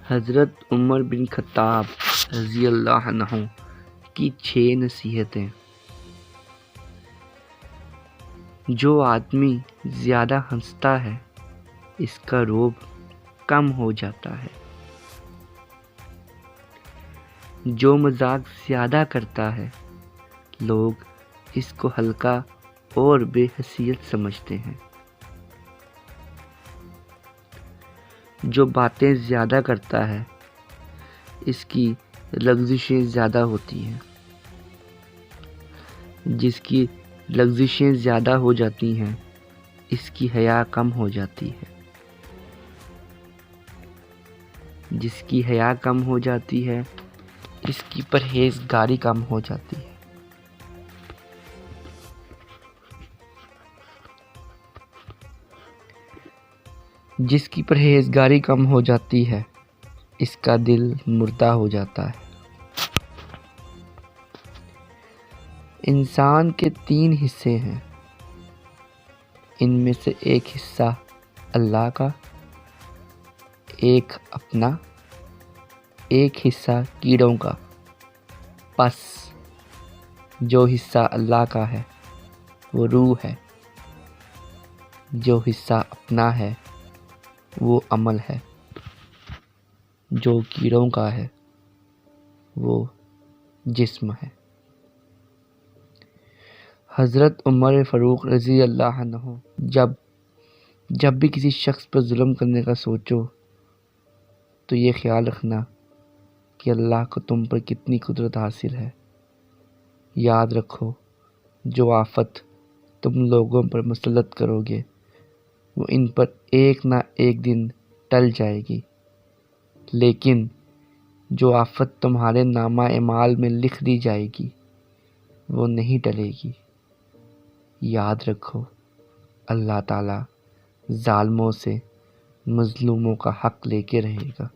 حضرت عمر بن خطاب رضی اللہ عنہ کی 6 نصیحتیں۔ جو آدمی زیادہ ہنستا ہے اس کا رعب کم ہو جاتا ہے۔ جو مذاق زیادہ کرتا ہے لوگ اس کو ہلکا اور بے حیثیت سمجھتے ہیں۔ جو باتیں زیادہ کرتا ہے اس کی لغزشیں زیادہ ہوتی ہیں۔ جس کی لغزشیں زیادہ ہو جاتی ہیں اس کی حیا کم ہو جاتی ہے۔ جس کی حیا کم ہو جاتی ہے اس کی پرہیزگاری کم ہو جاتی ہے۔ جس کی پرہیزگاری کم ہو جاتی ہے اس کا دل مردہ ہو جاتا ہے۔ انسان کے 3 حصے ہیں، ان میں سے ایک حصہ اللہ کا، ایک اپنا، ایک حصہ کیڑوں کا۔ پس جو حصہ اللہ کا ہے وہ روح ہے، جو حصہ اپنا ہے وہ عمل ہے، جو کیڑوں کا ہے وہ جسم ہے۔ حضرت عمر فاروق رضی اللہ عنہ جب بھی کسی شخص پر ظلم کرنے کا سوچو تو یہ خیال رکھنا کہ اللہ کو تم پر کتنی قدرت حاصل ہے۔ یاد رکھو جو آفت تم لوگوں پر مسلط کرو گے وہ ان پر ایک نہ ایک دن ٹل جائے گی، لیکن جو آفت تمہارے نامہ اعمال میں لکھ دی جائے گی وہ نہیں ٹلے گی۔ یاد رکھو اللہ تعالیٰ ظالموں سے مظلوموں کا حق لے کے رہے گا۔